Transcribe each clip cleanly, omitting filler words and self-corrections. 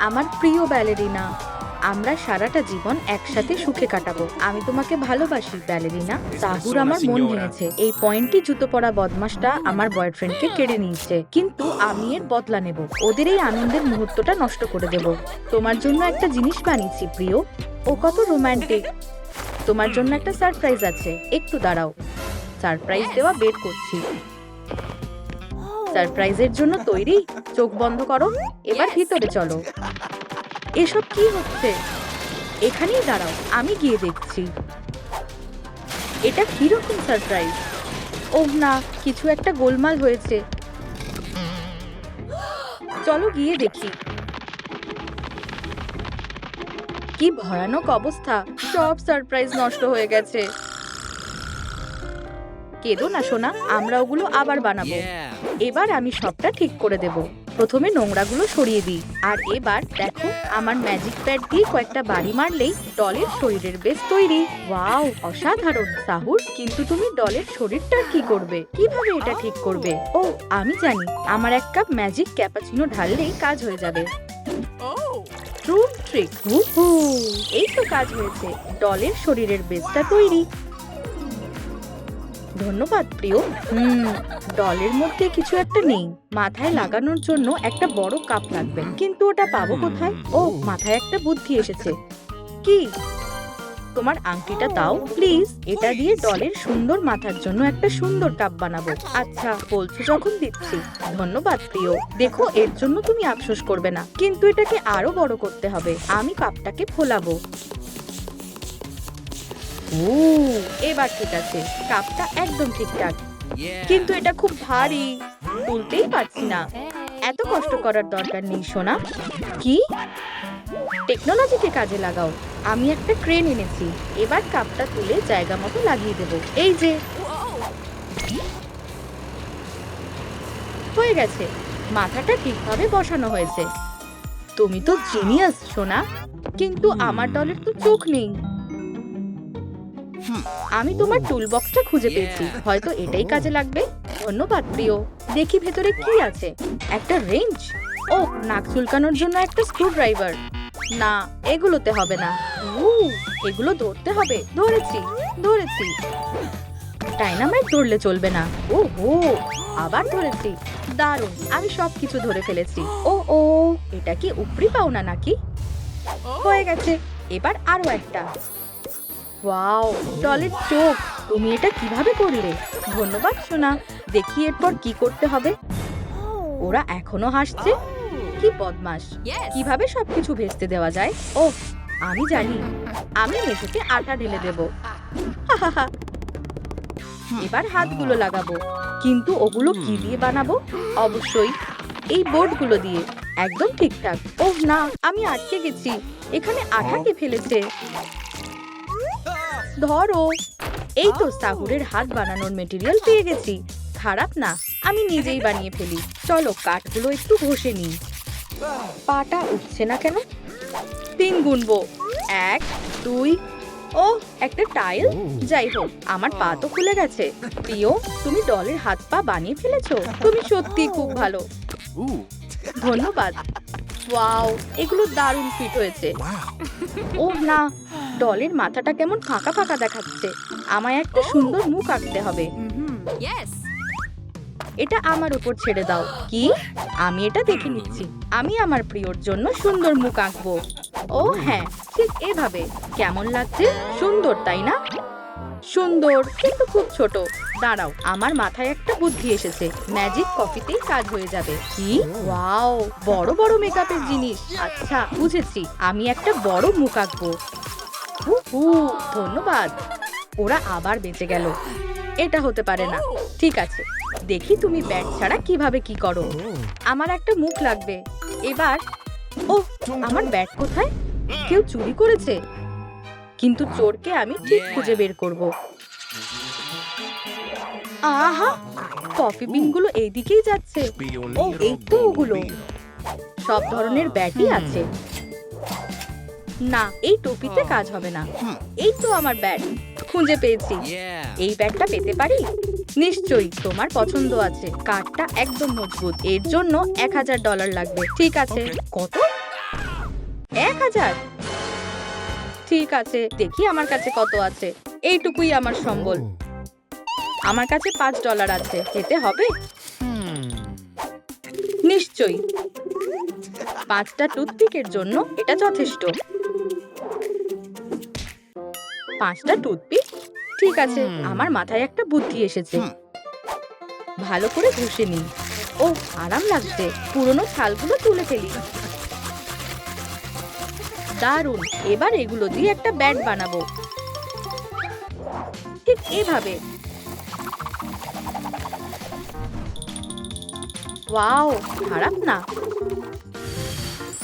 আমার প্রিয় ব্যালেরিনা, আমরা সারাটা জীবন একসাথে সুখে কাটাবো। আমি তোমাকে ভালোবাসি ব্যালেরিনা। সাহুর আমার মন ভেঙেছে। এই পয়েন্টটি জুতো পরা বদমাসটা আমার বয়ফ্রেন্ডকে কেড়ে নিয়েছে, কিন্তু আমি এর বদলা নেব। ওদের এই আনন্দের মুহূর্তটা নষ্ট করে দেব। তোমার জন্য একটা জিনিস বানিয়েছি প্রিয়। ও কত রোমান্টিক। তোমার জন্য একটা সারপ্রাইজ আছে, একটু দাঁড়াও। সারপ্রাইজ দেওয়া বের করছি। সারপ্রাইজের জন্য তৈরি? চোখ বন্ধ করো, এবার ভিতরে চলো। এসব কি হচ্ছে? এখানেই দাঁড়াও, আমি গিয়ে দেখছি। এটা কিরকম সারপ্রাইজ? ওহ না, কিছু একটা গোলমাল হয়েছে। চলো গিয়ে দেখি। কি ভয়ানক অবস্থা, সব সারপ্রাইজ নষ্ট হয়ে গেছে। কেঁদো না সোনা, আমরা ওগুলো আবার বানাবো। এবার আমি সবটা ঠিক করে দেব। প্রথমে নোংরাগুলো সরিয়ে দিই। আর এবার দেখো, আমার ম্যাজিক প্যাড দিয়ে কয়েকটা বাড়ি মারলেই ডলের শরীরের বেস তৈরি। ওয়াও, অসাধারণ সাহুর। কিন্তু তুমি ডলের শরীরটার কি করবে? কিভাবে এটা ঠিক করবে? ও, আমি জানি, আমার এক কাপ ম্যাজিক ক্যাপাচিনো ঢাললেই কাজ হয়ে যাবে। True trick. এই তো কাজ হয়েছে, ডলের শরীরের বেসটা তৈরি। ধন্যবাদ প্রিয়। ডলের মধ্যে কিছু একটা নেই। মাথায় লাগানোর জন্য একটা বড় কাপ লাগবে, কিন্তু ওটা পাবো কোথায়? ও, মাথায় একটা বুদ্ধি এসেছে। কি? তোমার আংটিটা দাও প্লিজ। এটা দিয়ে ডলের সুন্দর মাথার জন্য একটা সুন্দর কাপ বানাবো। আচ্ছা, বলছো যখন দিচ্ছি। ধন্যবাদ প্রিয়। দেখো, এর জন্য তুমি আফসোস করবে না, কিন্তু এটাকে আরো বড় করতে হবে। আমি কাপটাকে ফোলাবো। ও, এবার ঠিক আছে, কাপটা একদম ঠিকঠাক। কিন্তু এটা খুব ভারী, তুলতেই পারছি না। এত কষ্ট করার দরকার নেই সোনা। কি? টেকনোলজিকে কাজে লাগাও। আমি একটা ক্রেন এনেছি। এবার কাপটা তুলে জায়গা মতো লাগিয়ে দেব। এই যে, হয়ে গেছে। মাথাটা ঠিকভাবে বসানো হয়েছে। তুমি তো জিনিয়াস সোনা। কিন্তু আমার ডলের তো চোখ নেই। আমি তোমার টুল বক্সটা খুঁজে পেয়েছি, হয়তো এটাই কাজে লাগবে। ধন্যবাদ প্রিয়। দেখি ভেতরে কি আছে। একটা রেঞ্জ। ও, নাক চুলকানোর জন্য একটা স্ক্রু ড্রাইভার। না, এগুলোতে হবে না। এগুলো ধরতে হবে। ধরেছি। ডাইনামাইট ধরলে চলবে না। ওহো, আবার ধরেছি। দারুণ, আমি সবকিছু ধরে ফেলেছি। ও, এটা কি উপরি পাওনা নাকি? হয়ে গেছে। এবার আরো একটা। ওয়াও, ডলের চোখ। তুমি এটা কিভাবে করলে? ধন্যবাদ সোনা। দেখি এরপর কি করতে হবে। ওরা এখনো হাসছে। কি বদমাশ। কিভাবে সবকিছু ভেস্তে দেওয়া যায়? ও, আমি জানি। আমি মেঝেতে আটা ঢেলে দেব। এবার হাতগুলো লাগাবো। কিন্তু ওগুলো কি দিয়ে বানাবো? অবশ্যই এই বোর্ডগুলো দিয়ে। একদম ঠিকঠাক। ওহ না, আমি আটকে গেছি। এখানে আঠা কে ফেলেছে? ধরো। এই তো সাহুরের হাত বানানোর মেটেরিয়াল পেয়ে গেছি। খারাপ না, আমি নিজেই বানিয়ে ফেলি। চলো, কাঠগুলো একটু ঘষে নিই। পাটা উঠছে না কেন? 3 গুনবো। 1, 2। ও, একটা টাইল। যাই হোক, আমার পা তো খুলে গেছে। প্রিয়, তুমি ডলের হাত পা বানিয়ে ফেলেছো। তুমি সত্যি খুব ভালো। ধন্যবাদ। ওয়াও, এগুলো দারুণ ফিট হয়েছে। ও না, ডলের মাথাটা কেমন ফাঁকা ফাঁকা দেখাচ্ছে। আমায় একটা সুন্দর মুখ আঁকতে হবে। এটা আমার উপর ছেড়ে দাও। কি? আমি এটা দেখে নিচ্ছি। আমি আমার প্রিয়র জন্য সুন্দর মুখ আঁকবো। ও হ্যাঁ, ঠিক এভাবে। কেমন লাগছে? সুন্দর, তাই না? সুন্দর, কিন্তু খুব ছোট। দাঁড়াও, আমার মাথায় একটা বুদ্ধি এসেছে। ম্যাজিক কফিতেই কাজ হয়ে যাবে। কি? ওয়াও, বড় বড় মেকআপের জিনিস। আচ্ছা, বুঝেছি। আমি একটা বড় মুখ আঁকবো। ধন্যবাদ। ওরা আবার বেঁচে গেল। এটা হতে পারে না। ঠিক আছে, দেখি তুমি ব্যাট ছাড়া কিভাবে কি করো। আমার একটা মুখ লাগবে। এবার, ও, আমার ব্যাট কোথায়? কেউ চুরি করেছে। কিন্তু চোরকে আমি ঠিক খুঁজে বের করব। আহা, কফি বিনগুলো এইদিকেই যাচ্ছে। ও, এই তো ওগুলো। সব ধরনের ব্যাটই আছে। না, এই টুপিতে কাজ হবে না। এই তো আমার ব্যাট। খুঁজে পেয়েছি। এই ব্যাগটা পেতে পারি? নিশ্চয়ই, তোমার পছন্দ আছে। কাঠটা একদম মজবুত। এর জন্য $1000 লাগবে। ঠিক আছে। কত? 1000? ঠিক আছে, দেখি আমার কাছে কত আছে। এইটুকুই আমার সম্বল। আমার কাছে $5 আছে, এতে হবে? নিশ্চয়ই। 5টা টুথপিকের জন্য এটা যথেষ্ট। 5টা টুথপিক? ঠিক আছে, আমার মাথায় একটা বুদ্ধি এসেছে। ভালো করে ঘষে নিই। ও, আরাম লাগছে। পুরনো ছালগুলো তুলে ফেলি। দারুণ! এবার এগুলো দিয়ে একটা ব্যাট বানাবো। ঠিক এভাবে। ওয়াও, খারাপ না।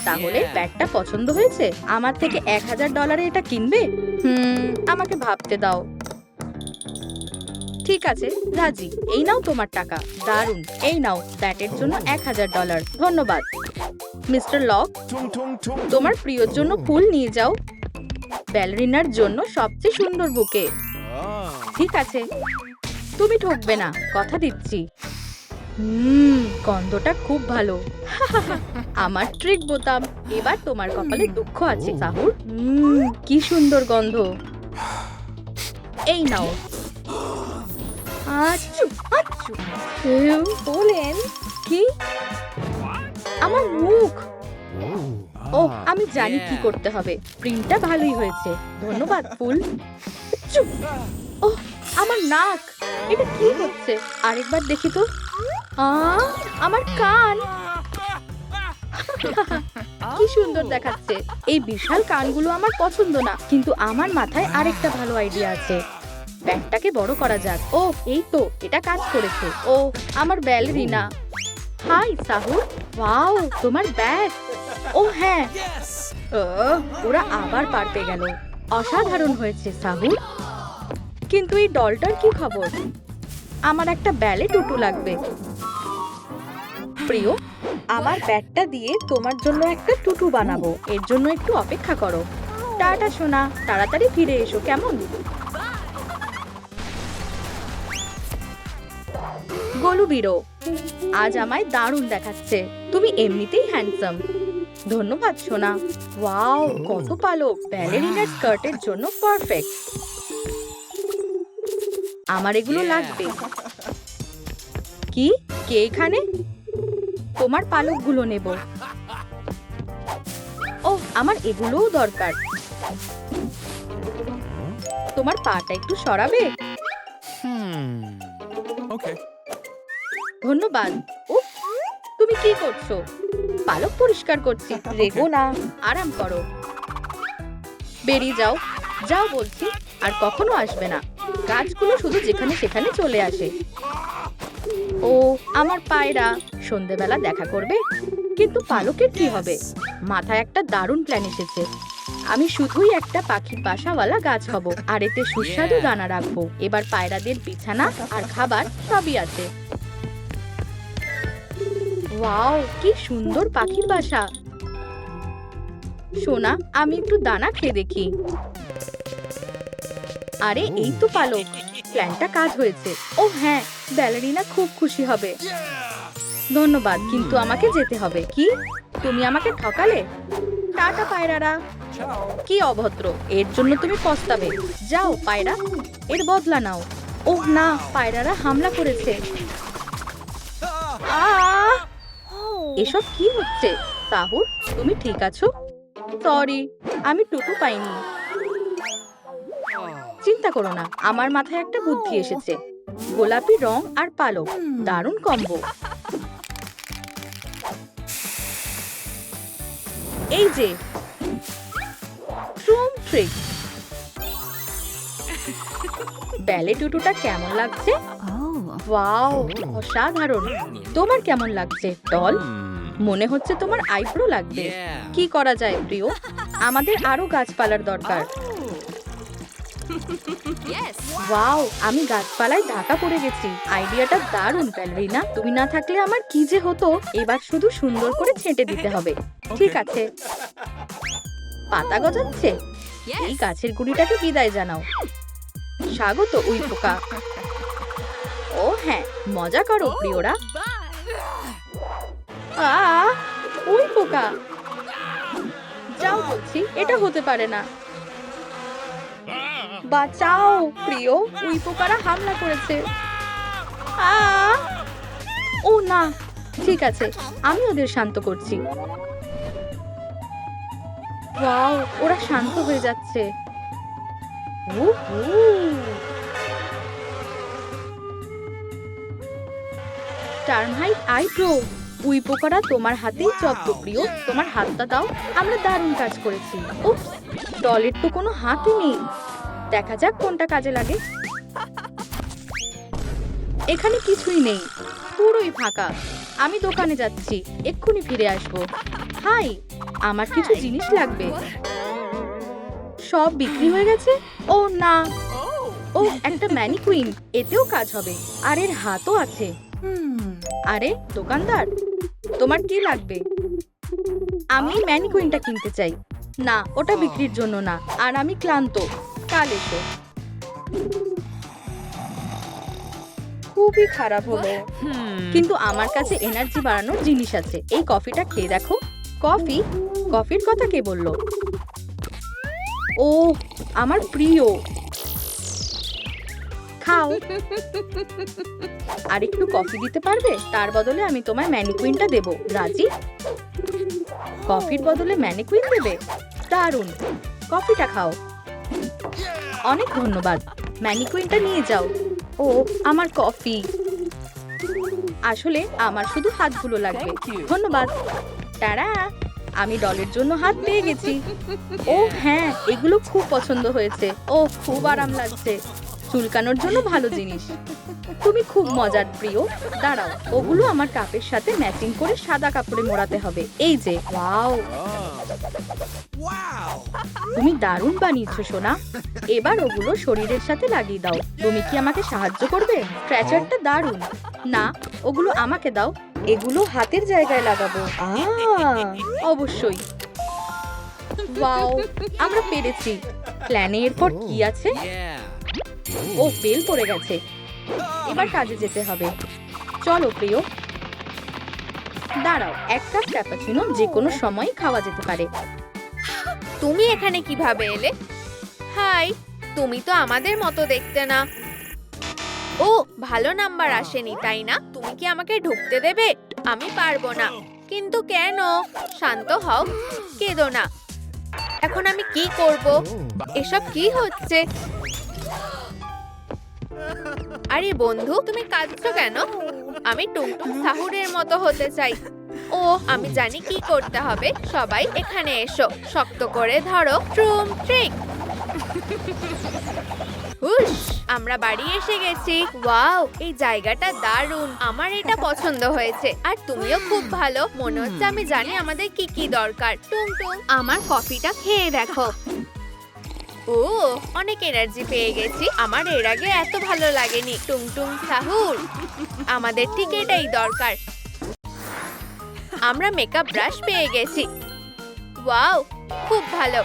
তাহলে ব্যাগটা পছন্দ হয়েছে? আমার থেকে $1000 এটা কিনবে? আমাকে ভাবতে দাও। ঠিক আছে, রাজি। এই নাও তোমার টাকা। দারুণ। এই নাও ব্যাটের জন্য $1000। ধন্যবাদ। মিস্টার লক, তোমার প্রিয়র জন্য ফুল নিয়ে যাও। ব্যালারিনার জন্য সবচেয়ে সুন্দর বুকে। ঠিক আছে, তুমি ঠকবে না, কথা দিচ্ছি। গন্ধটা খুব ভালো। আমার ট্রিক বোতাম। এবার তোমার কপালে দুঃখ আছে, সাহুর। কি সুন্দর গন্ধ। এই নাও। আচ্ছু, আচ্ছু। বলেন কি? আমার মুখ। ও, আমি জানি কি করতে হবে। প্রিন্টটা ভালোই হয়েছে। ধন্যবাদ ফুল। ও, আমার নাক। এটা কি হচ্ছে? আরেকবার দেখি তো। আমার কান। কি সুন্দর দেখাচ্ছে। এই বিশাল কানগুলো আমার পছন্দ না, কিন্তু আমার মাথায় আরেকটা ভালো আইডিয়া আছে। ব্যাগটাকে বড় করা যাক। ও, এই তো, এটা কাজ করেছে। ও, আমার ব্যালারিনা। হাই সাহুর। ওয়াও, তোমার ব্যাগ। ও হ্যাঁ, ওরা আবার পার পেয়ে গেল। অসাধারণ হয়েছে সাহুর। কিন্তু এই ডলটার কি খবর? আমার একটা ব্যালে টুটু লাগবে। প্রিয়, আমার ব্যাগটা দিয়ে তোমার জন্য একটা টুটু বানাবো। এর জন্য একটু অপেক্ষা করো। টাটা সোনা, তাড়াতাড়ি ফিরে এসো, কেমন? গোলু বিরো, আজ আমায় দারুণ দেখাচ্ছে। তুমি এমনিতেই হ্যান্ডসাম। ধন্যবাদ সোনা। ওয়াও, কত পালক। ব্যালেরিনার স্কার্টের জন্য পারফেক্ট। আমার এগুলো লাগবে। কি? কে এখানে? তোমার পালকগুলো নেব। ও, আমার এগুলোও দরকার। তোমার পাটা একটু সরাবে? ধন্যবাদ। উফ, তুমি কি করছো? পালক পরিষ্কার করছি। রেগো না, আরাম করো। বেরিয়ে যাও। যাও বলছি, আর কখনো আসবে না। গাছগুলো শুধু যেখানে সেখানে চলে আসে। ও, আমার পায়রা। সন্ধেবেলা দেখা করবে? কিন্তু পালকের কি হবে? মাথায় একটা দারুণ প্ল্যান এসেছে। আমি শুধুই একটা পাখির বাসাওয়ালা গাছ হব, আর এতে সুস্বাদু দানা রাখবো। এবার পায়রাদের বিছানা আর খাবার সবই আছে। ওয়াও, কি সুন্দর পাখির বাসা। সোনা, আমি একটু দানা খেয়ে দেখি। আরে এই তো পালক। প্ল্যানটা কাজ হয়েছে। ও হ্যাঁ, ব্যালারিনা খুব খুশি হবে। ধন্যবাদ, কিন্তু আমাকে যেতে হবে। কি? তুমি আমাকে ঠকালে? টাটা পায়রারা। কি অভদ্র। এর জন্য তুমি পস্তাবে। যাও পায়রা, এর বদলা নাও। ওহ না, পায়রারা হামলা করেছে। এসব কি হচ্ছে? সাহুর, তুমি ঠিক আছো? সরি, আমি টুটু পাইনি। চিন্তা করো না, আমার মাথায় একটা বুদ্ধি এসেছে। গোলাপি রং আর পালক, দারুণ কম্বো। এই যে ট্রুম ট্রিক। ব্যালে টুটুটা কেমন লাগছে? ওয়াও, অসাধারণ। তোমার কেমন লাগছে ডল? মনে হচ্ছে তোমার আইব্রো লাগবে। কি করা যায় প্রিয়? আমাদের আরো গাছপালার দরকার। ওয়াও, আমি গাছপালায় ঢাকা পড়ে গেছি। আইডিয়াটা দারুণ ব্যালারিনা। তুমি না থাকলে আমার কি যে হতো। এবার শুধু সুন্দর করে ছেঁটে দিতে হবে। ঠিক আছে। পাতা গজাচ্ছে। এই গাছের গুড়িটাকে বিদায় জানাও। স্বাগত উই পোকা। ও হ্যাঁ, মজা করো প্রিয়রা। উই পোকা, যাও দাঁড়াও বলছি, এটা হতে পারে না। বাঁচাও প্রিয়, উইপোকারা হামলা করেছে। ও না, ঠিক আছে, আমি ওদের শান্ত করছি। ওয়াও, ওরা শান্ত হয়ে যাচ্ছে। টার্মহাইট আইব্রো, উইপোকারা তোমার হাতেই জব্দ প্রিয়, তোমার হাতটা দাও। আমরা দারুণ কাজ করেছি। উফ, ডলের তো কোনো হাতই নেই। দেখা যাক কোনটা কাজে লাগে। এখানে কিছুই নেই, পুরোই ফাঁকা। আমি দোকানে যাচ্ছি, এক্ষুনি ফিরে আসবো। হাই, আমার কিছু জিনিস লাগবে। সব বিক্রি হয়ে গেছে? ও না, ও একটা ম্যানিকুইন, এতেও কাজ হবে। আর এর হাতও আছে। আরে দোকানদার, তোমার কি লাগবে? আমি ম্যানিকুইনটা কিনতে চাই। না, ওটা বিক্রির জন্য না, আর আমি ক্লান্ত। কাল এসো। খুবই খারাপ হলো, কিন্তু আমার কাছে এনার্জি বাড়ানোর জিনিস আছে। এই কফিটা খেয়ে দেখো। কফি? কফির কথা কে বললো? ও আমার প্রিয়। খাও। আর একটু কফি দিতে পারবে? তার বদলে আমি তোমায় ম্যানিকুইনটা দেব। রাজি? কফির বদলে ম্যানিকুইন দেবে? দারুণ, কফিটা খাও। অনেক ধন্যবাদ, ম্যানিকুইনটা নিয়ে যাও। ও আমার কফি। আসলে আমার শুধু হাতগুলো লাগবে। ধন্যবাদ। টাড়া, আমি ডলের জন্য হাত পেয়ে গেছি। ও হ্যাঁ, এগুলো খুব পছন্দ হয়েছে। ও খুব আরাম লাগছে। চুলকানোর জন্য ভালো জিনিস। তুমি খুব মজার প্রিয়। দাঁড়াও, ওগুলো আমার কাপের সাথে ম্যাচিং করে সাদা কাপড়ে মোড়াতে হবে। এই যে, ওয়াও, তুমি দারুণ বানিয়েছো সোনা। এবার ওগুলো শরীরের সাথে লাগিয়ে দাও। তুমি কি আমাকে সাহায্য করবে? স্ট্রেচারটা দারুণ। না, ওগুলো আমাকে দাও। এগুলো হাতের জায়গায় লাগাবো। অবশ্যই। ওয়াও, আমরা পেরেছি। প্ল্যানে এরপর কি আছে? ও বেল পড়ে গেছে। এবার কাজে যেতে হবে। চলো প্রিয়। দাঁড়াও, এক কাপ ক্যাপাচিনো যে কোনো সময় খাওয়া যেতে পারে। তুমি এখানে কিভাবে এলে? হাই, তুমি তো আমাদের মতো দেখতে না। ও, ভালো নাম্বার আসেনি তাই না? তুমি কি আমাকে ঢুকতে দেবে? আমি পারবো না। কিন্তু কেন? শান্ত হও, কেঁদো না। এখন আমি কি করব? এসব কি হচ্ছে? আরে বন্ধু, তুমি কাঁদছো কেন? আমি টুংটুং সাহুরের মতো হতে চাই। ও, আমি জানি কি করতে হবে। সবাই এখানে এসো, শক্ত করে ধরো। ট্রুম ট্রিক। হুশ, আমরা বাড়ি এসে গেছি। ওয়াও, এই জায়গাটা দারুণ। আমার এটা পছন্দ হয়েছে। আর তুমিও খুব ভালো। মনে হচ্ছে আমি জানি আমাদের কি কি দরকার। টুংটুং, আমার কফিটা খেয়ে দেখো। ও, অনেক এনার্জি পেয়ে গেছি। আমার এর আগে এত ভালো লাগেনি। টুংটুং সাহুর, আমাদের ঠিক এটাই দরকার। আমরা মেকআপ ব্রাশ পেয়ে গেছি। ওয়াও, খুব ভালো।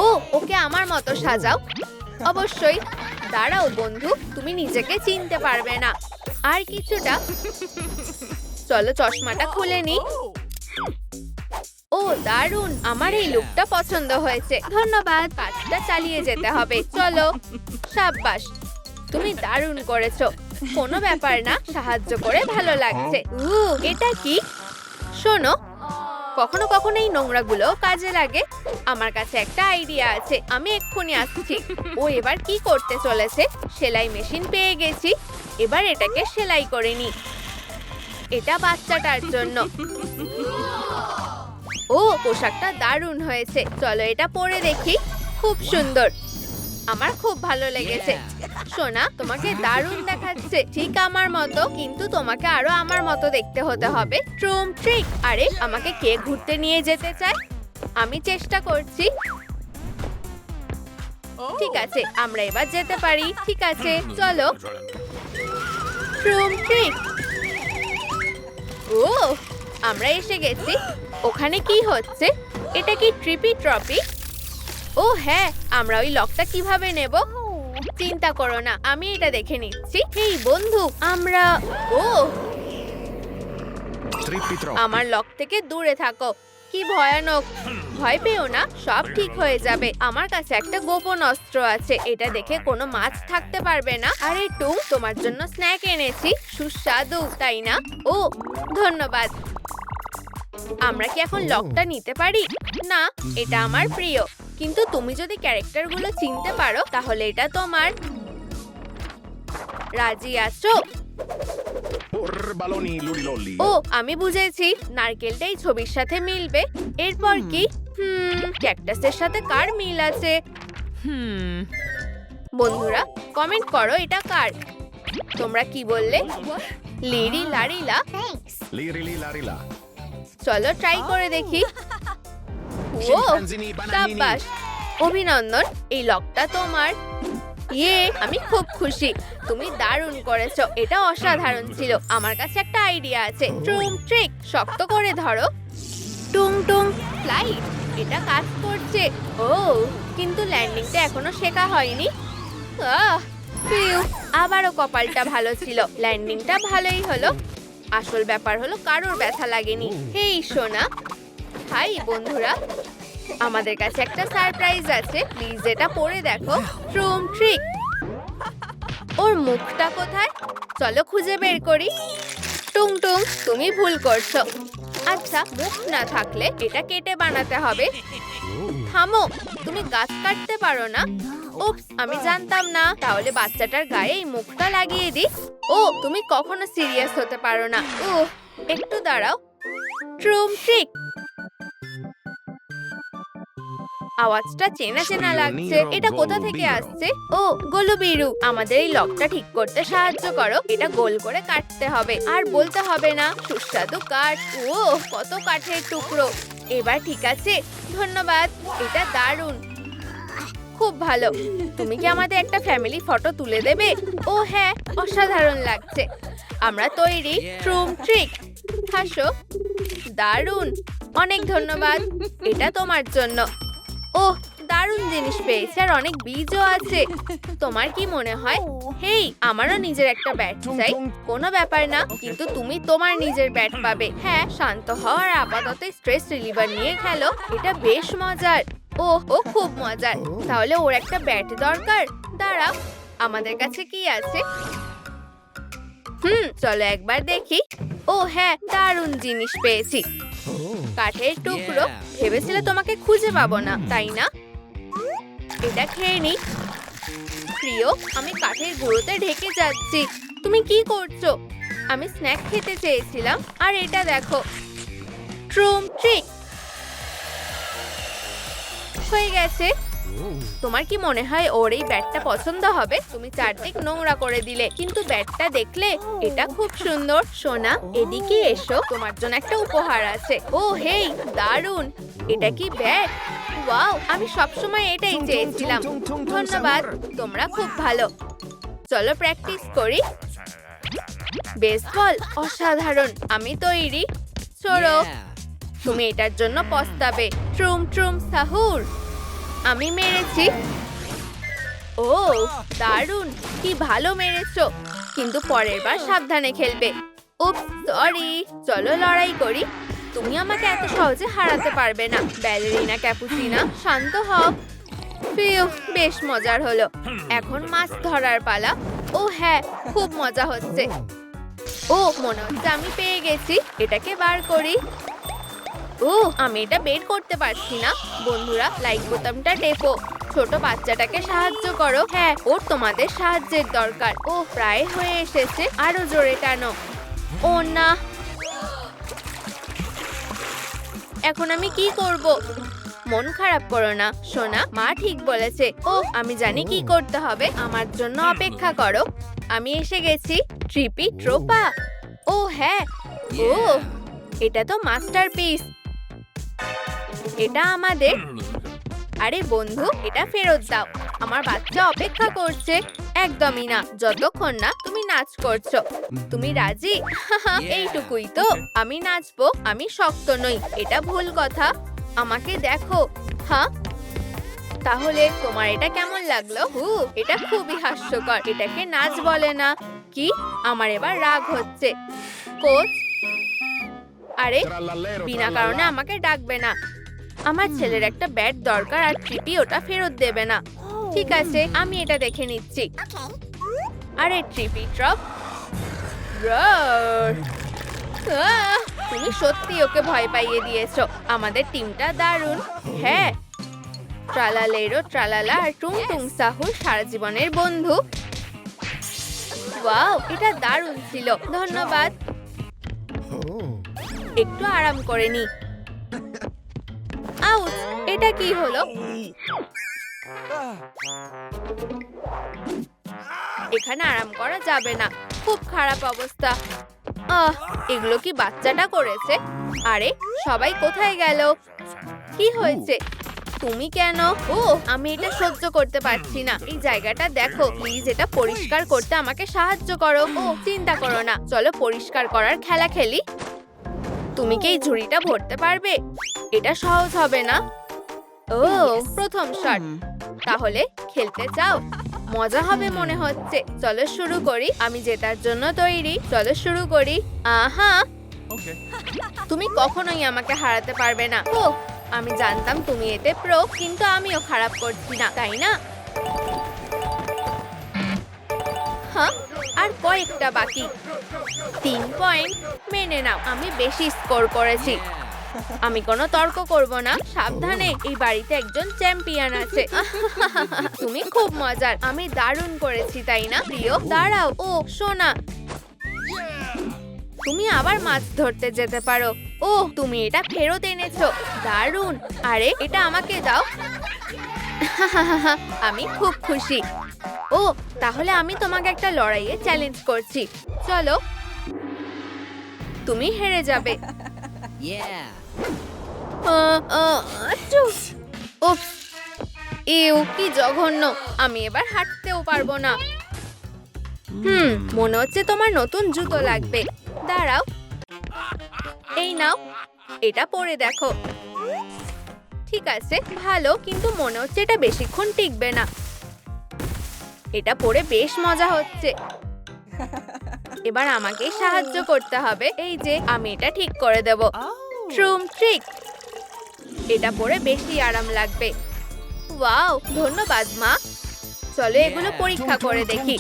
ও, ওকে আমার মতো সাজাও। অবশ্যই। দাঁড়াও বন্ধু, তুমি নিজেকে চিনতে পারবে না। আর কিছুটা। চলো চশমাটা খুলে নি। ও দারুণ, আমার এই লুকটা পছন্দ হয়েছে। ধন্যবাদ। কাজটা চালিয়ে যেতে হবে। চলো। সাব্বাস, তুমি দারুণ করেছো। কোনো ব্যাপার না, সাহায্য করে ভালো লাগছে। এটা কি? শোনো, কখনো কখনো এই নোংরাগুলো কাজে লাগে। আমার কাছে একটা আইডিয়া আছে। আমি এক্ষুনি আসছি। ও এবার কি করতে চলেছে? সেলাই মেশিন পেয়ে গেছি। এবার এটাকে সেলাই করে নি। এটা বাচ্চাটার জন্য। ও, পোশাকটা দারুণ হয়েছে। চলো এটা পরে দেখি। খুব সুন্দর, আমার খুব ভালো লেগেছে। সোনা, তোমাকে দারুণ দেখাচ্ছে। ঠিক আমার মতো, কিন্তু তোমাকে আরো আমার মতো দেখতে হতে হবে। ট্রুম ট্রিক। আরে, আমাকে কে ঘুরতে নিয়ে যেতে চায়? আমি চেষ্টা করছি। ঠিক আছে, আমরা এবার যেতে পারি। ঠিক আছে, চলো। ট্রুম ট্রিক। ও, আমরা এসে গেছি। ওখানে কি হচ্ছে? এটা কি ট্রিপি ট্রপি? ও হ্যাঁ, আমরা ওই লকটা কিভাবে নেব? চিন্তা করো না, আমি এটা দেখে নিচ্ছি। এই বন্ধু, আমরা আমার লক থেকে দূরে থাকো। কি ভয়ানক। ভয় পেও না, সব ঠিক হয়ে যাবে। আমার কাছে একটা গোপন অস্ত্র আছে, এটা দেখে কোনো মাছ থাকতে পারবে না। আরে টুং, তোমার জন্য স্ন্যাক এনেছি, সুস্বাদু তাই না? ও ধন্যবাদ। আমরা কি এখন লকটা নিতে পারি? না, এটা আমার প্রিয়, কিন্তু তুমি যদি ক্যারেক্টারগুলো চিনতে পারো তাহলে এটা তোমার। রাজি আছো? ও আমি বুঝেছি, নারকেলটাই ছবির সাথে মিলবে। এরপর কি? ক্যাকটাসের সাথে কার মিল আছে? বন্ধুরা কমেন্ট করো এটা কার। তোমরা কি বললে? লিরি লারিলা? চলো ট্রাই করে দেখি। ও সাবাস, অভিনন্দন, এই লকটা তোমার। ইয়ে, আমি খুব খুশি, তুমি দারুণ করেছো, এটা অসাধারণ ছিল। আমার কাছে একটা আইডিয়া আছে। টুং ট্রিক, শক্ত করে ধরো। টুং টুং ফ্লাইট, এটা কাজ করছে। ও কিন্তু ল্যান্ডিংটা এখনো শেখা হয়নি। ফিউ, আবারও কপালটা ভালো ছিল, ল্যান্ডিংটা ভালোই হলো। আসল ব্যাপার হলো কারোর ব্যথা লাগেনি। হেই সোনা। হাই বন্ধুরা, আমাদের কাছে একটা সারপ্রাইজ আছে, প্লিজ এটা পড়ে দেখো। ট্রুম ট্রিক। ওর মুখটা কোথায়? চলো খুঁজে বের করি। টুং টুং, তুমি ভুল করছো। আচ্ছা, মুখ না থাকলে এটা কেটে বানাতে হবে। থামো, তুমি গাছ কাটতে পারো না? উপস, আমি জানতাম না। তাহলে বাচ্চাটার গায়ে এই মুখটা লাগিয়ে দিই। ও তুমি কখনো সিরিয়াস হতে পারো না। একটু দাঁড়াও। ট্রুম ট্রিক। আওয়াজটা চেনা চেনা লাগছে, এটা কোথা থেকে আসছে? ও গোলুবিরু, আমাদের এই লকটা ঠিক করতে সাহায্য করো। এটা গোল করে কাটতে হবে, আর বলতে হবে না সুস্বাদু কাঠ। ও কত কাঠের টুকরো। এবার ঠিক আছে, ধন্যবাদ, এটা দারুণ, খুব ভালো। তুমি কি আমাদের একটা ফ্যামিলি ফটো তুলে দেবে? ও হ্যাঁ, অসাধারণ লাগছে। আমরা তৈরি। ট্রুম ট্রিক, হাসো। দারুণ, অনেক ধন্যবাদ, এটা তোমার জন্য। ওহ, দারুণ জিনিস পেয়েছি, আর অনেক বীজও আছে। তোমার কি মনে হয়? হেই, আমারও নিজের একটা ব্যাট চাই। কোনো ব্যাপার না, কিন্তু তুমি তোমার নিজের ব্যাট পাবে। হ্যাঁ, শান্ত হও আর আপাতত স্ট্রেস রিলিভার নিয়ে খেলো, এটা বেশ মজার। ও খুব মজার। তাহলে ওর একটা ব্যাট দরকার। দাঁড়াও, আমাদের কাছে কি আছে? চলো একবার দেখি। ও হ্যাঁ, দারুণ জিনিস পেয়েছি, কাঠের টুকরো। ভেবেছিলে তোমাকে খুঁজে পাবো না, তাই না? এটা খেয়ে নি। প্রিয়, আমি কাঠের গুঁড়োতে ঢেকে যাচ্ছি। তুমি কি করছো? আমি স্ন্যাক খেতে চেয়েছিলাম, আর এটা দেখো। ট্রুম ট্রিক হয়ে গেছে। তোমার কি মনে হয় ওর এই ব্যাটটা পছন্দ হবে? তুমি চারদিক নোংরা করে দিলে, কিন্তু ব্যাটটা দেখলে এটা খুব সুন্দর। সোনা, এদিকে এসো, তোমার জন্য একটা উপহার আছে। ও হেই, দারুণ, এটা কি ব্যাট? ওয়াও, আমি সবসময় এটাই চেয়েছিলাম। ধন্যবাদ, তোমরা খুব ভালো। চলো প্র্যাকটিস করি। বেসবল, অসাধারণ, আমি তৈরি। ছোড়ো, তুমি এটার জন্য পস্তাবে। ট্রুম ট্রুম সাহুর, আমি মেরেছি। ও দারুণ, কি ভালো মেরেছো, কিন্তু পরের বার সাবধানে খেলবে। উপস, সরি। চলো লড়াই করি। তুমি আমাকে এত সহজে হারাতে পারবে না। ব্যালেরিনা ক্যাপুচিনা, শান্ত হও। ফিউ, বেশ মজার হলো। এখন মাছ ধরার পালা। ও হ্যাঁ, খুব মজা হচ্ছে। ও মনে হচ্ছে আমি পেয়ে গেছি, এটাকে বার করি। ও আমি এটা বের করতে পারছি না। বন্ধুরা, লাইক বোতামটা টেপো, ছোট বাচ্চাটাকে সাহায্য করো। হ্যাঁ, ওর তোমাদের সাহায্যের দরকার। ও প্রায় হয়ে এসেছে, আরো জোরে টানো। ও না, এখন আমি কি করব? মন খারাপ করো না সোনা, মা ঠিক বলেছে। ও আমি জানি কি করতে হবে, আমার জন্য অপেক্ষা করো। আমি এসে গেছি। ট্রিপি ট্রোপা। ও হ্যাঁ, ও এটা তো মাস্টারপিস। এটা আমাদের। আরে বন্ধু, এটা ফেরত দাও, আমার বাচ্চা অপেক্ষা করছে। একদমই না, যতক্ষণ না তুমি নাচ করছো। তুমি রাজি? এইটুকুই তো, আমি নাচবো, আমি শক্ত নই, এটা ভুল কথা। আমাকে দেখো। হ্যাঁ, তাহলে তোমার এটা কেমন লাগলো? এটা খুবই হাস্যকর, এটাকে নাচ বলে না। কি? আমার এবার রাগ হচ্ছে। কোচ, আরে বিনা কারণে আমাকে ডাকবে না। আমার ছেলের একটা ব্যাট দরকার আর ট্রিপি ওটা ফেরত দেবে না। ঠিক আছে, আমি এটা দেখে নিচ্ছি। আরে ট্রিপি ট্রপ, তুমি সত্যি ওকে ভয় পাইয়ে দিয়েছো। আমাদের টিমটা দারুণ। হ্যাঁ, ট্রালালেরো ট্রালালা আর টুং টুং সাহুর সারা জীবনের বন্ধু। ওয়াও, এটা দারুণ ছিল। ধন্যবাদ। একটু আরাম করে নি। আউচ, এটা কি হলো? এখানে আরাম করা যাবে না, খুব খারাপ অবস্থা। এগুলো কি বাচ্চাটা করেছে? আরে সবাই কোথায় গেল? কি হয়েছে? তুমি কেন? ও, আমি এটা সহ্য করতে পারছি না। এই জায়গাটা দেখো, প্লিজ এটা পরিষ্কার করতে আমাকে সাহায্য করো। ও, চিন্তা করো না, চলো পরিষ্কার করার খেলা খেলি। তুমি কি এই ঝুড়িটা ভরতে পারবে? এটা সহজ হবে না। ও, প্রথম শট। তাহলে খেলতে চাও? মজা হবে মনে হচ্ছে। চলো শুরু করি। আমি জেতার জন্য তৈরি। চলো শুরু করি। আহা, তুমি কখনোই আমাকে হারাতে পারবে না। ও, আমি জানতাম তুমি এতে প্রো, কিন্তু আমিও খারাপ করছি না, তাই না? হ্যাঁ, আর কয়েকটা বাকি। 3 পয়েন্ট। মেনে নাও, আমি বেশি স্কোর করেছি। আমি কোনো তর্ক করব না। সাবধানে, এই বাড়িতে একজন চ্যাম্পিয়ন আছে। তুমি খুব মজার। আমি দারুণ করেছি, তাই না প্রিয়? দাঁড়াও। ও সোনা, তুমি আবার মাছ ধরতে যেতে পারো। ও, তুমি এটা ফেরত এনেছো, দারুণ। আরে এটা আমাকে দাও। আমি খুব খুশি। ও, তাহলে আমি তোমাকে একটা লড়াইয়ে চ্যালেঞ্জ করছি। চলো। তুমি হেরে যাবে। উপস, ইউ, কি জঘন্য। আমি এবার হাঁটতেও পারবো না। মনে হচ্ছে তোমার নতুন জুতো লাগবে। দাঁড়াও, এই নাও, এটা পরে দেখো। ঠিক আছে, ভালো, কিন্তু মনে হচ্ছে এটা বেশিক্ষণ টিকবে না। এটা পরে বেশ মজা হচ্ছে। এবার আমাকে সাহায্য করতে হবে। এই যে, আমি এটা ঠিক করে দেব। ট্রুম ট্রিক। এটা পরে বেশি আরাম লাগবে। ওয়াও, ধন্যবাদ মা। চলো এগুলো পরীক্ষা করে দেখি।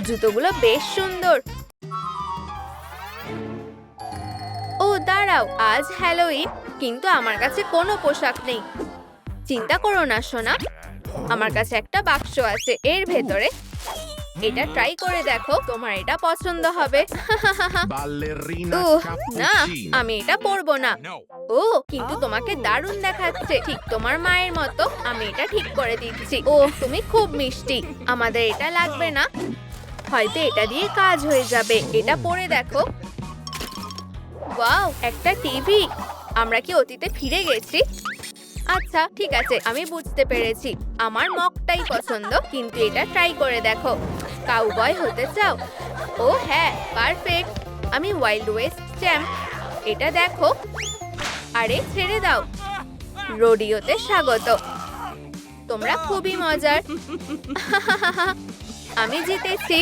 জুতোগুলো বেশ সুন্দর। ও দাঁড়াও, আজ হ্যালোউইন, কিন্তু আমার কাছে কোনো পোশাক নেই। চিন্তা করো না সোনা, আমার কাছে একটা বাক্স আছে। এর ভেতরে এটা ট্রাই করে দেখো, তোমার এটা পছন্দ হবে। না, আমি এটা পরবো না। ও, কিন্তু তোমাকে দারুণ দেখাচ্ছে, ঠিক তোমার মায়ের মতো। আমি এটা ঠিক করে দিচ্ছি। ও, তুমি খুব মিষ্টি। আমাদের এটা লাগবে না, হয়তো এটা দিয়ে কাজ হয়ে যাবে। এটা পরে দেখো। ওয়াও, একটা টিভি। আমরা কি অতীতে ফিরে গেছি? আচ্ছা ঠিক আছে, আমি বুঝতে পেরেছি। আমার মগটাই পছন্দ, কিন্তু এটা ট্রাই করে দেখো। কাউবয় হতে চাও? ও হ্যাঁ, পারফেক্ট। আমি ওয়াইল্ড ওয়েস্ট চ্যাম্প। এটা দেখো। আরে ছেড়ে দাও। রোডিওতে স্বাগত। তোমরা খুবই মজার। আমি জিতেছি।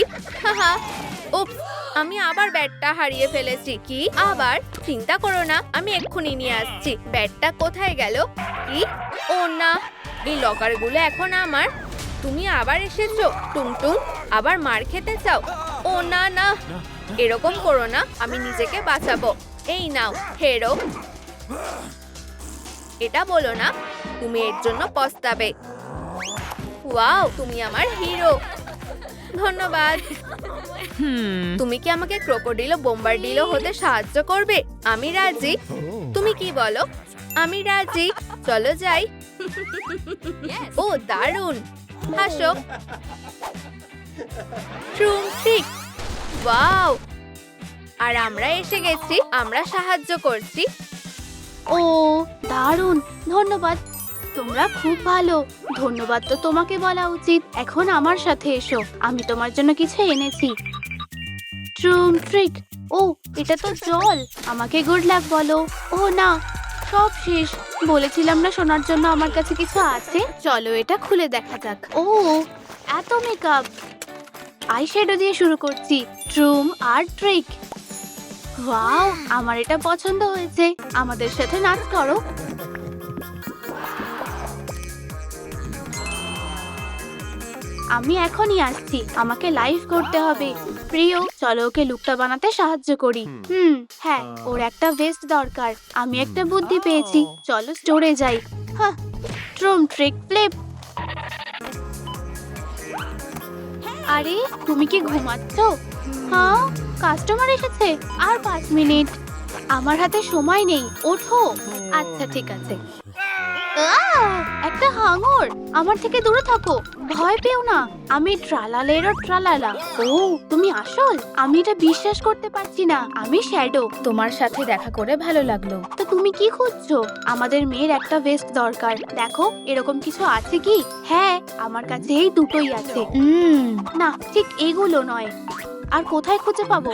উপস, আমি আবার ব্যাটটা হারিয়ে ফেলেছি। কি আবার? চিন্তা করো না, আমি এক্ষুনি নিয়ে আসছি। ব্যাটটা কোথায় গেল? কি? ও না, এই লকারগুলো এখন আমার। তুমি আবার এসেছো টুংটুং, আবার মার খেতে চাও? ও না না, এরকম করো না, আমি নিজেকে বাঁচাবো। এই নাও, হেরো। এটা বলো না, তুমি এর জন্য পস্তাবে। ওয়াও, তুমি আমার হিরো। ধন্যবাদ। তুমি কি আমাকে ক্রোকোডিলো বোম্বারডিলো হতে সাহায্য করবে? আমি রাজি। তুমি কি বলো? আমি রাজি। চলো যাই। ও দারুণ, হাসো। ট্রুম ট্রিক। ওয়াও, আর আমরা এসে গেছি। আমরা সাহায্য করছি। ও দারুণ, ধন্যবাদ। তোমরা খুব ভালো। ধন্যবাদ তো তোমাকে বলা উচিত। এখন আমার সাথে এসো, আমি তোমার জন্য কিছু এনেছি। ট্রুম ট্রিক। ও, এটা তো জল। আমাকে গুড লাক বলো। ও না, সব শেষ। বলেছিলাম না শোনার জন্য আমার কাছে কিছু আছে। চলো এটা খুলে দেখা যাক। ও, এত মেকআপ। আই শ্যাডো দিয়ে শুরু করছি। ট্রুম আর ট্রিক। ওয়াও, আমার এটা পছন্দ হয়েছে। আমাদের সাথে নাচ করো। আমি এখনই আসছি, আমাকে লাইভ করতে হবে। প্রিয়, চলো ওকে লুকটা বানাতে সাহায্য করি। হ্যাঁ, ওর একটা ভেস্ট দরকার। আমি একটা বুদ্ধি পেয়েছি, চলো স্টোরে যাই। হ্যাঁ, ট্রুম ট্রিক ফ্লিপ। আরে তুমি কি ঘুমাচ্ছ? হ্যাঁ, কাস্টমার এসেছে, আর 5 মিনিট। আমার হাতে সময় নেই, ওঠো। আচ্ছা ঠিক আছে। একটা হাঙর, আমার থেকে দূরে থাকো। ভয় পেও না, আমি ট্রালালেরও ট্রালালা। ও, তুমি আসল? আমি এটা বিশ্বাস করতে পারছি না। আমি শ্যাডো। তোমার সাথে দেখা করে ভালো লাগলো। তো তুমি কি খুঁজছো? আমাদের মেয়ের একটা ভেস্ট দরকার। দেখো এরকম কিছু আছে কি? হ্যাঁ, আমার কাছে এই দুটোই আছে। না, ঠিক এগুলো নয়। আর কোথায় খুঁজে পাবো?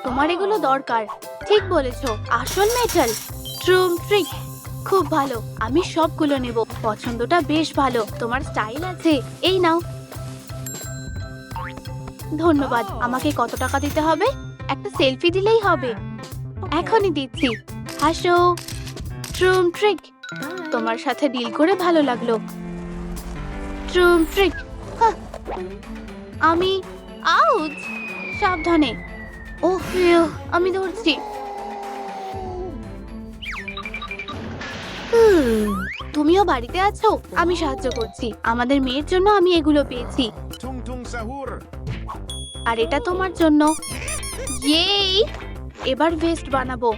তোমার এগুলো দরকার। ঠিক বলেছো, আসল মেটাল। ট্রুম ট্রিক, খুব ভালো। আমি সবগুলো নেব। পছন্দটা বেশ ভালো, তোমার স্টাইল আছে। এই নাও। ধন্যবাদ। আমাকে কত টাকা দিতে হবে? একটা সেলফি দিলেই হবে। এখনই দিচ্ছি। হাসো। ট্রুম ট্রিক, তোমার সাথে ডিল করে ভালো লাগলো। ট্রুম ট্রিক। আমি আউট। সাবধানে। ওহ, আমি ধরছি। তুমিও বাড়িতে আছো? আমি সাহায্য করছি। আমাদের মেয়ের জন্য আমি এগুলো পেয়েছি। Tung tung sahur. আর এটা তোমার জন্য। ইয়েই! এবার ভেস্ট বানাবো।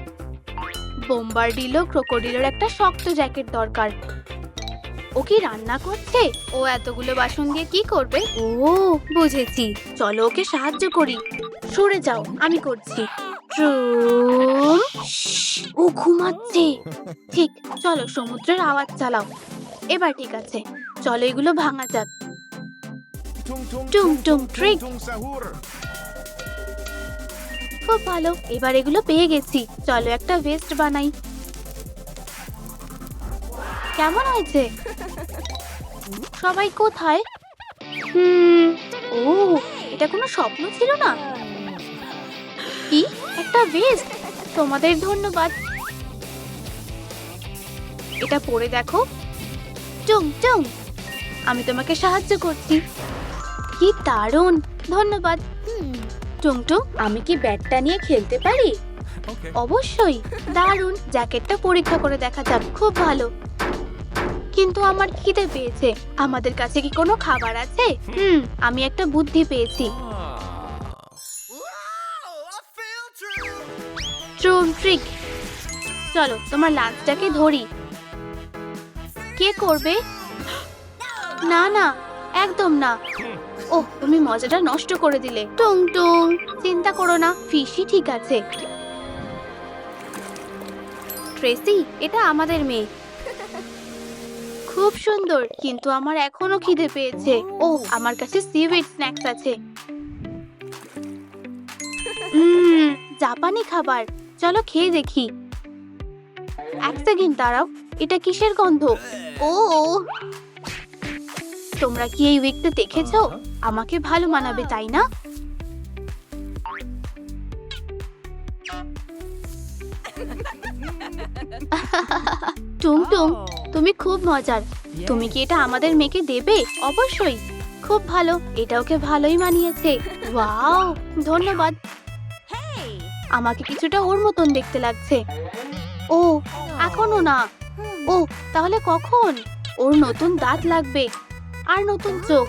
বোম্বার্ডিলো ক্রোকোডিলোর একটা শক্ত জ্যাকেট দরকার। ও কি রান্না করছে? ও এতগুলো বাসন দিয়ে কি করবে? ও, বুঝেছি। চলো ওকে সাহায্য করি। সরে যাও, আমি করছি। ট্রুম। ও ঘুমাচ্ছে। ঠিক, চলো সমুদ্রের আওয়াজ চালাও। এবার ঠিক আছে, চলো এগুলো ভাঙা যাক। Tung tung Tung tung trick. tung sahur. খুব ভালো, এবার এগুলো পেয়ে গেছি। চলো একটা ভেস্ট বানাই। কেমন হয়েছে? সবাই কোথায়? ও, এটা কোনো স্বপ্ন ছিল না। কি একটা ভেস্ট! তোমাদের ধন্যবাদ। এটা পরে দেখো। টুং টুং, আমি তোমাকে সাহায্য করছি। কি দারুণ! ধন্যবাদ। টুং টুং, আমি কি ব্যাটটা নিয়ে খেলতে পারি? Okay. অবশ্যই। দারুণ, জ্যাকেটটা পরীক্ষা করে দেখা যাক। খুব ভালো। কিন্তু আমার খিদে পেয়েছে। আমাদের কাছে কি কোনো খাবার আছে? আমি একটা বুদ্ধি পেয়েছি। ট্রুম ট্রিক, চলো তোমার লাঞ্চটাকে ধরি। কে করবে? না না, একদম না। ওহ, তুমি মজাটা নষ্ট করে দিলে। টুং টুং, চিন্তা করো না, ফিশি ঠিক আছে। ট্রেসি, এটা আমাদের মেয়ে। খুব সুন্দর, কিন্তু আমার এখনো খিদে পেয়েছে। ও, আমার কাছে সিউইড স্ন্যাক্স আছে। জাপানি খাবার। চলো খেয়ে দেখি। এক সেকেন্ড দাঁড়াও, এটা কিসের গন্ধ? ও, তোমরা কি এই উইকটা দেখেছো? আমাকে ভালো মানাবে, তাই না? টুং টুং, তুমি খুব মজার। তুমি কি এটা আমাদের মেয়েকে দেবে? অবশ্যই। খুব ভালো, এটা ওকে ভালোই মানিয়েছে। ওয়াও, ধন্যবাদ। আমাকে কিছুটা ওর মতন দেখতে লাগছে। ও, এখনো না। ও, তাহলে কখন? ওর নতুন দাঁত লাগবে আর নতুন চোখ।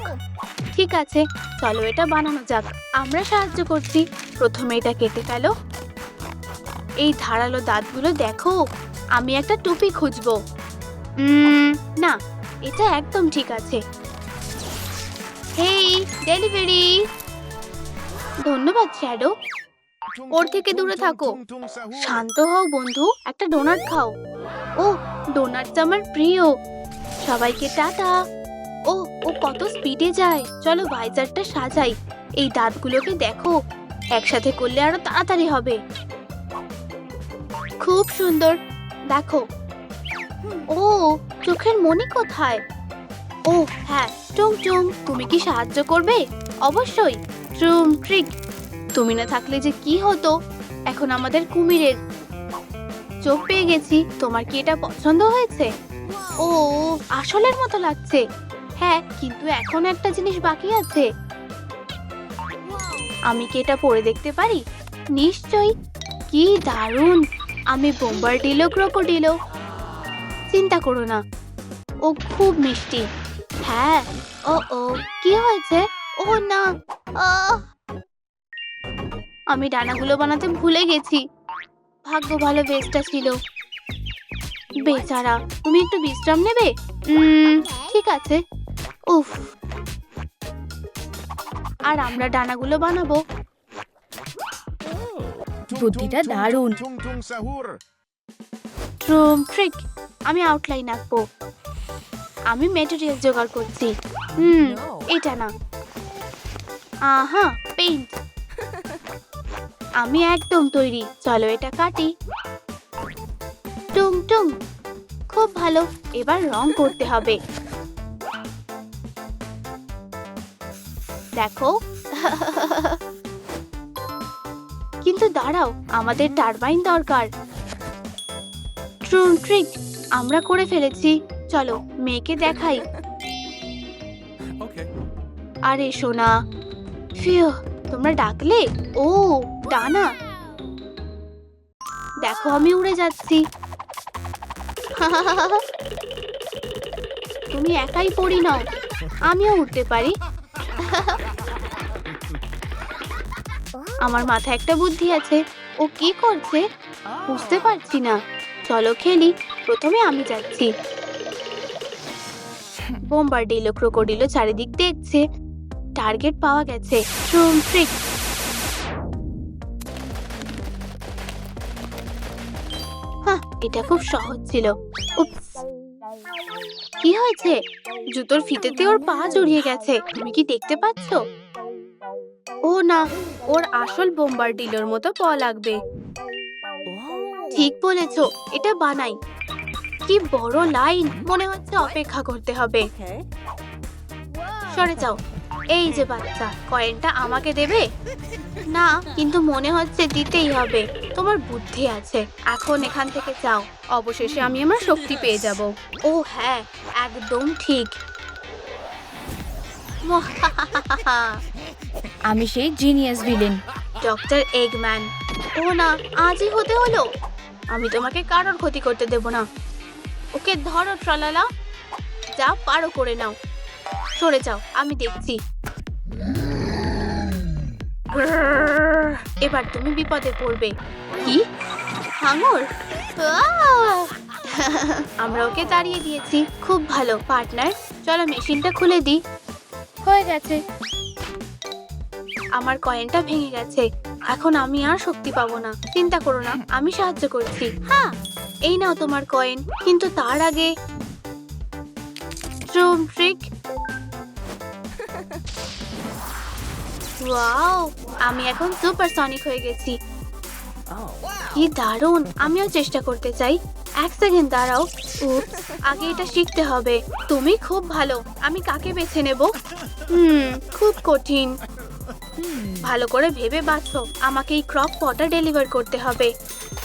ঠিক আছে, চলো এটা বানানো যাক। আমরা সাহায্য করছি। প্রথমে এটা কেটে ফেলো। এই ধারালো দাঁতগুলো দেখো। আমি একটা টুপি খুঁজবো। না, এটা একদম ঠিক আছে। হেই, ডেলিভারি। ধন্যবাদ শ্যাডো। ওর থেকে দূরে থাকো। শান্ত হও বন্ধু, একটা ডোনাট খাও। ও, ডোনাটটা আমার প্রিয়। সবাইকে টাটা। ও, ও কত স্পিডে যায়। চলো ভাইজারটা সাজাই। এই দাঁতগুলোকে দেখো, একসাথে করলে আরো তাড়াতাড়ি হবে। খুব সুন্দর, দেখো। ও, চোখের মণি কোথায়? ও হ্যাঁ, টুং টুং, তুমি কি সাহায্য করবে? অবশ্যই ট্রুম ট্রিক। তুমি না থাকলে যে কি হতো। এখন আমাদের কুমিরের চোখ পেয়ে গেছি। তোমার কি এটা পছন্দ হয়েছে? ও আসলের মতো লাগছে। হ্যাঁ, কিন্তু এখন একটা জিনিস বাকি আছে। আমি কি এটা পরে দেখতে পারি? নিশ্চয়ই। কি দারুণ! আমি বোম্বার্ডিলো ক্রোকোডিলো। চিন্তা করো না, ও খুব মিষ্টি। হ্যাঁ। ও ও কি হয়েছে? ও না, আহ! আমি ডানাগুলো বানাতে ভুলে গেছি। ভাগ্য ভালো বেসটা ছিল। বেচারা, তুমি একটু বিশ্রাম নেবে? ঠিক আছে। উফ, আর আমরা ডানাগুলো বানাবো। Tung, বুদ্ধিটা tung, tung, দারুণ। Tung tung sahur. ট্রুম ট্রিক। আমি আউটলাইন আঁকবো। আমি ম্যাটেরিয়াল জোগাড় করছি। এটা না। আহা, পেইন্ট। আমি একদম তৈরি। চলো এটা কাটি। টুং টুং। খুব ভালো। এবার রং করতে হবে। দেখো। কিন্তু দাঁড়াও, আমাদের টারবাইন দরকার। ট্রুম ট্রিক, আমরা করে ফেলেছি। চলো মেয়েকে দেখাই। Okay. আরে সোনা, ফিউ, তোমরা ডাকলে? ও ডানা। দেখো আমি উড়ে যাচ্ছি। তুমি একাই পড়ি নাও, আমিও উঠতে পারি। আমার মাথায় একটা বুদ্ধি আছে। ও কি করছে বুঝতে পারছি না। চলো খেলি। প্রথমে আমি যাচ্ছি। বোম্বার্ডিলো ক্রোকোডিলো চারিদিক দেখছে। টার্গেট পাওয়া গেছে। ট্রুম ট্রিক। হ্যাঁ, এটা খুব সহজ ছিল। উপস, কি হয়েছে? জুতোর ফিতেতে ওর পা জড়িয়ে গেছে। তুমি কি দেখতে পাচ্ছ? ও না, ওর আসল বোম্বার্ডিলোর মতো পা লাগবে। ঠিক বলেছো, এটা বানাই। কি বড় লাইন! মনে হচ্ছে অপেক্ষা করতে হবে। সরে যাও। এই যে বাচ্চা, কয়েনটা আমাকে দেবে? না, কিন্তু মনে হচ্ছে দিতেই হবে। তোমার বুদ্ধি আছে। এখন এখান থেকে যাও। অবশেষে আমি আমার শক্তি পেয়ে যাব। ও হ্যাঁ, একদম ঠিক। আমি সেই জিনিয়াস ভিলেন। Doctor Eggman. ও না, আজই হতে হলো। আমি তোমাকে কারোর ক্ষতি করতে দেব না। ওকে ধরো ট্রালালা। যা পারো করে নাও। সরে যাও, আমি দেখছি। এবার তুমি বিপদে পড়বে। কি হাঙর? আমরা ওকে তাড়িয়ে দিয়েছি। খুব ভালো পার্টনার। চলো মেশিনটা খুলে দিই। হয়ে গেছে। আমার কয়েনটা ভেঙে গেছে। এখন আমি আর শক্তি পাবো না। চিন্তা করো না, আমি সাহায্য করছি। হ্যাঁ, এই নাও তোমার কয়েন। কিন্তু তার আগে ট্রুম ট্রিক। ওয়াও, আমি এখন সুপারসনিক হয়ে গেছি। কি দারুণ! আমিও চেষ্টা করতে চাই। এক সেকেন্ড দাঁড়াও। উপস, আগে এটা শিখতে হবে। তুমি খুব ভালো। আমি কাকে বেছে নেব? খুব কঠিন। ভালো করে ভেবে বাছো। আমাকে এই ক্রপ পটা ডেলিভার করতে হবে।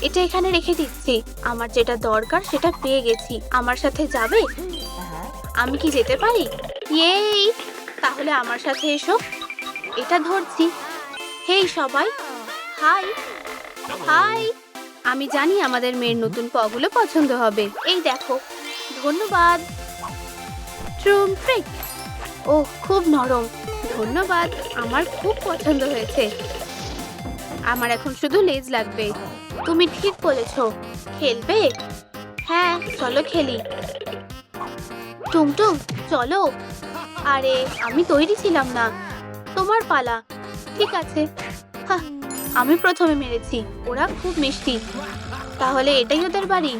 এটা এখানে রেখে দিচ্ছি। আমার যেটা দরকার সেটা পেয়ে গেছি। আমার সাথে যাবে? আমি কি যেতে পারি? ইয়েই! তাহলে আমার সাথে এসো। এটা ধরছি। হেই সবাই, হাই হাই। আমি জানি আমাদের মেয়ের নতুন পগুলো পছন্দ হবে। এই দেখো। ধন্যবাদ। ট্রুম ট্রিক। ও খুব নরম। ধন্যবাদ, আমার খুব পছন্দ হয়েছে। আমার এখন শুধু লেজ লাগবে। তুমি ঠিক বলেছো। খেলবে? হ্যাঁ, চলো খেলি। টুংটুং, চলো। আরে, আমি তৈরি ছিলাম না। তোমার পালা। ঠিক আছে। হাহ, আমি প্রথমে মেরেছি। ওরা খুব মিষ্টি। তাহলে এটাই ওদের বাড়ি।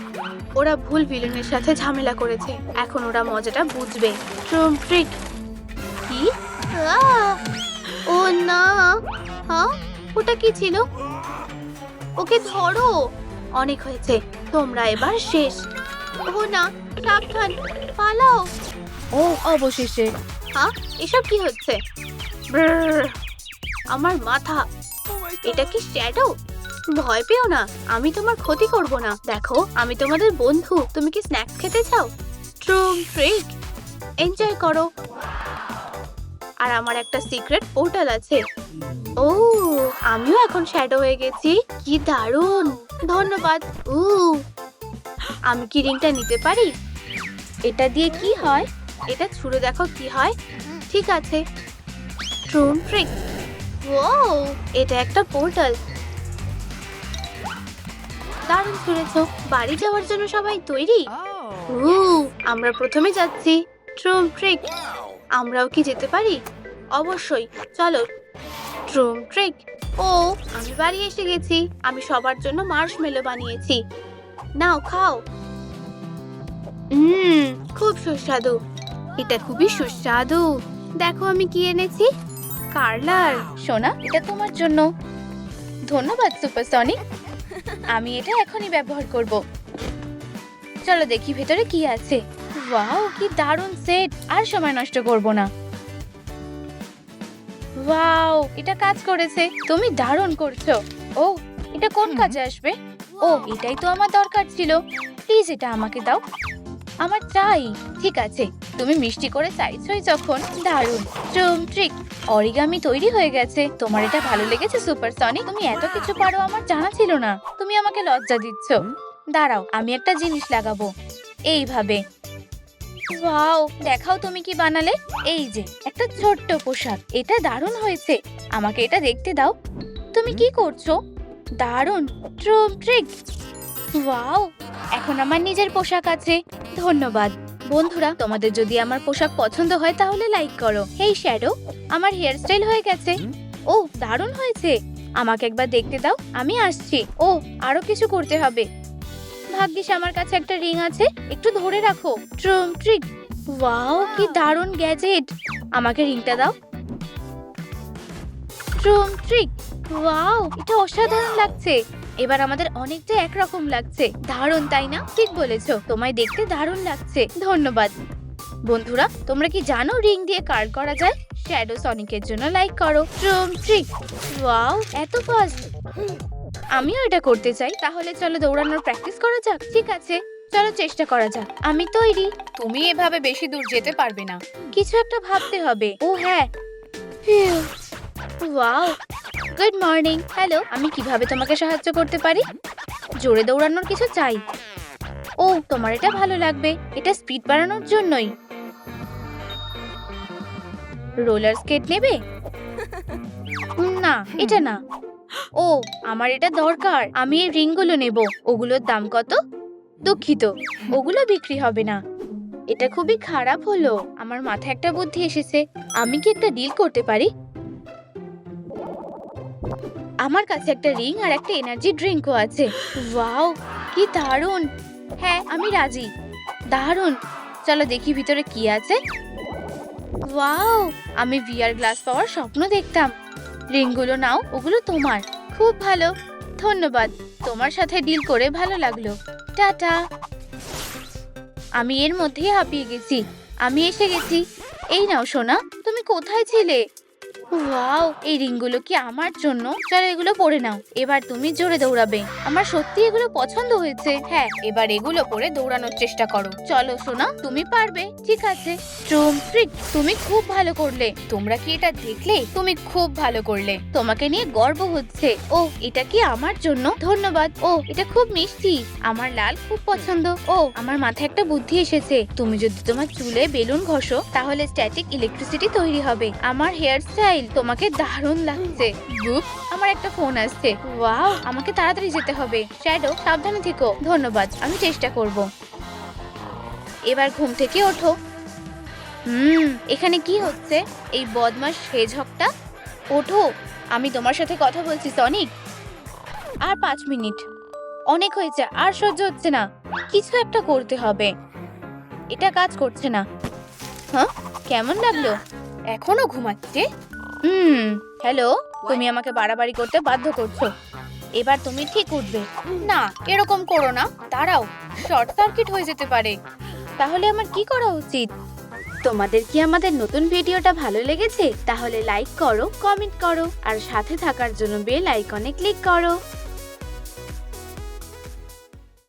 ওরা ভুল ভিলেনের সাথে ঝামেলা করেছে। এখন ওরা মজাটা বুঝবে। ট্রুম ট্রিক। কি? ও না। হ্যাঁ, ওটা কি ছিল? ওকে ধরো। অনেক হয়েছে। তোমরা এবার শেষ। ও না, সাবধান, পালাও। ও অবশেষে। হ্যাঁ, এসব কি হচ্ছে? ব্রর, আমার মাথা। এটা কি শ্যাডো? ভয় পেও না, আমি তোমার ক্ষতি করব না। দেখো, আমি তোমাদের বন্ধু। তুমি কি স্ন্যাক্স খেতে চাও? ট্রুম ট্রিক, এনজয় করো। আর আমার একটা সিক্রেট পোর্টাল আছে। ও, আমিও এখন শ্যাডো হয়ে গেছি। কি দারুণ! ধন্যবাদ। আমি কি রিংটা নিতে পারি? এটা দিয়ে কি হয়? এটা ছুঁড়ে দেখো কি হয়। ঠিক আছে, ট্রুম ট্রিক। ও, এটা একটা পোর্টাল। দারুণ ছুঁড়েছো। বাড়ি যাওয়ার জন্য সবাই তৈরি? আমরা প্রথমে যাচ্ছি। ট্রুম ট্রিক, আমরাও কি যেতে পারি? অবশ্যই, চলো। ট্রুম ট্রিক। ও, আমি বাড়ি এসে গেছি। আমি সবার জন্য মার্শমেলো বানিয়েছি। নাও খাও। খুব সুস্বাদু। এটা খুবই সুস্বাদু। দেখো আমি কি এনেছি। কার্লার। সোনা, এটা তোমার জন্য। ধন্যবাদ সুপারসনিক। আমি এটা এখনই ব্যবহার করব। চলো দেখি ভেতরে কি আছে। ওয়াও, কি দারুণ সেট! আর সময় নষ্ট করব না। ওয়াও, এটা কাজ করেছে। তুমি দারুণ করছো। ও, এটা কোন কাজে আসবে? ও, এটাই তো আমার দরকার ছিল। প্লিজ এটা আমাকে দাও, আমার চাই। ঠিক আছে, তুমি মিষ্টি করে চাইছোই যখন। দারুণ। ট্রুম ট্রিক, অরিগামি তৈরি হয়ে গেছে। তোমার এটা ভালো লেগেছে সুপারসনিক? তুমি এত কিছু পারো আমার জানা ছিল না। তুমি আমাকে লজ্জা দিচ্ছ। দাঁড়াও, আমি একটা জিনিস লাগাবো এইভাবে। ওয়াও, দেখাও তুমি কি বানালে। এই যে একটা ছোট্ট পোশাক। এটা দারুণ হয়েছে। আমাকে এটা দেখতে দাও। তুমি কি করছো? দারুণ। ট্রুম ট্রিক। ওয়াও, এখন আমার নিজের পোশাক আছে। ধন্যবাদ। বন্ধুরা, তোমাদের যদি আমার পোশাক পছন্দ হয় তাহলে লাইক করো। হেই শ্যাডো, আমার হেয়ার স্টাইল হয়ে গেছে। ও, দারুণ হয়েছে। আমাকে একবার দেখতে দাও, আমি আসছি। ও, আরো কিছু করতে হবে। ভাগ্যিস আমার কাছে একটা রিং আছে। একটু ধরে রাখো। ট্রুম ট্রিক। ওয়াও, কি দারুণ গ্যাজেট। আমাকে রিংটা দাও। ট্রুম ট্রিক। ওয়াও, এটা অসাধারণ লাগছে। এবার আমাদের অনেকটা একরকম লাগছে। দারুণ, তাই না? ঠিক বলেছো, তোমায় দেখতে দারুণ লাগছে। ধন্যবাদ। বন্ধুরা, তোমরা কি জানো রিং দিয়ে কার্ড করা যায়? শ্যাডো সনিকের জন্য লাইক করো। ট্রুম ট্রিক। ওয়াও, এত ফাস্ট। আমিও এটা করতে চাই। তাহলে চলো দৌড়ানোর প্র্যাকটিস করা যাক। ঠিক আছে, চলো চেষ্টা করা যাক। আমি তৈরি। তুমি এভাবে বেশি দূর যেতে পারবে না। কিছু একটা ভাবতে হবে। ও হ্যাঁ। Wow, good morning. হ্যালো, আমি কিভাবে তোমাকে সাহায্য করতে পারি? জোরে দৌড়ানোর কিছু চাই। ও, তোমার এটা ভালো লাগবে। এটা স্পিড বাড়ানোর জন্যই। রোলার স্কেট নেবে? না, এটা না। ও, আমার এটা দরকার। আমি এই রিংগুলো নেব। ওগুলোর দাম কত? দুঃখিত, ওগুলো বিক্রি হবে না। এটা খুবই খারাপ হলো। আমার মাথায় একটা বুদ্ধি এসেছে। আমি কি একটা ডিল করতে পারি? আমার কাছে একটা রিং আর একটা এনার্জি ড্রিঙ্কও আছে। ওয়াও, কি দারুণ। হ্যাঁ, আমি রাজি। দারুণ। চলো দেখি ভিতরে কি আছে। ওয়াও, আমি ভিআর গ্লাস পাওয়ার স্বপ্ন দেখতাম। রিংগুলো নাও, ওগুলো তোমার। খুব ভালো, ধন্যবাদ। তোমার সাথে ডিল করে ভালো লাগলো। টাটা। আমি এর মধ্যেই হাঁপিয়ে গেছি। আমি এসে গেছি। এই নাও সোনা, তুমি কোথায় ছিলে? ওয়াও, এই রিংগুলো কি আমার জন্য? চলো এগুলো পরে নাও। এবার তুমি জোরে দৌড়াবে। আমার সত্যি এগুলো পছন্দ হয়েছে। হ্যাঁ, এবার এগুলো পরে দৌড়ানোর চেষ্টা করো। চলো সোনা, তুমি পারবে। ঠিক আছে। ট্রুম ট্রিক, তুমি খুব ভালো করলে। তোমরা কি এটা দেখলে? তুমি খুব ভালো করলে। তোমাকে নিয়ে গর্ব হচ্ছে। ও, এটা কি আমার জন্য? ধন্যবাদ। ও, এটা খুব মিষ্টি। আমার লাল খুব পছন্দ। ও, আমার মাথায় একটা বুদ্ধি এসেছে। তুমি যদি তোমার চুলে বেলুন ঘষো তাহলে স্ট্যাটিক ইলেকট্রিসিটি তৈরি হবে। আমার হেয়ার স্টাইল তোমাকে দারুণ লাগছে। গুপ, আমার একটা ফোন আসছে। ওয়াও, আমাকে তাড়াতাড়ি যেতে হবে। শ্যাডো, সাবধানে থেকো। ধন্যবাদ, আমি চেষ্টা করব। এবার ঘুম থেকে ওঠো। এখানে কি হচ্ছে? এই বদমাশ হেজহগটা। ওঠো, আমি তোমার সাথে কথা বলছি সনিক। আর 5 মিনিট। অনেক হয়েছে, আর সহ্য হচ্ছে না। কিছু একটা করতে হবে। এটা কাজ করছে না। হ্যাঁ, কেমন লাগলো? এখনো ঘুমাচ্ছে? হ্যালো, তুমি আমাকে বাড়াবাড়ি করতে বাধ্য করছো। এবার তুমি ঠিক উঠবে। না, এরকম করো না। দাঁড়াও, শর্ট সার্কিট হয়ে যেতে পারে। তাহলে আমার কি করা উচিত? তোমাদের কি আমাদের নতুন ভিডিওটা ভালো লেগেছে? তাহলে লাইক করো, কমেন্ট করো আর সাথে থাকার জন্য বেল আইকনে ক্লিক করো।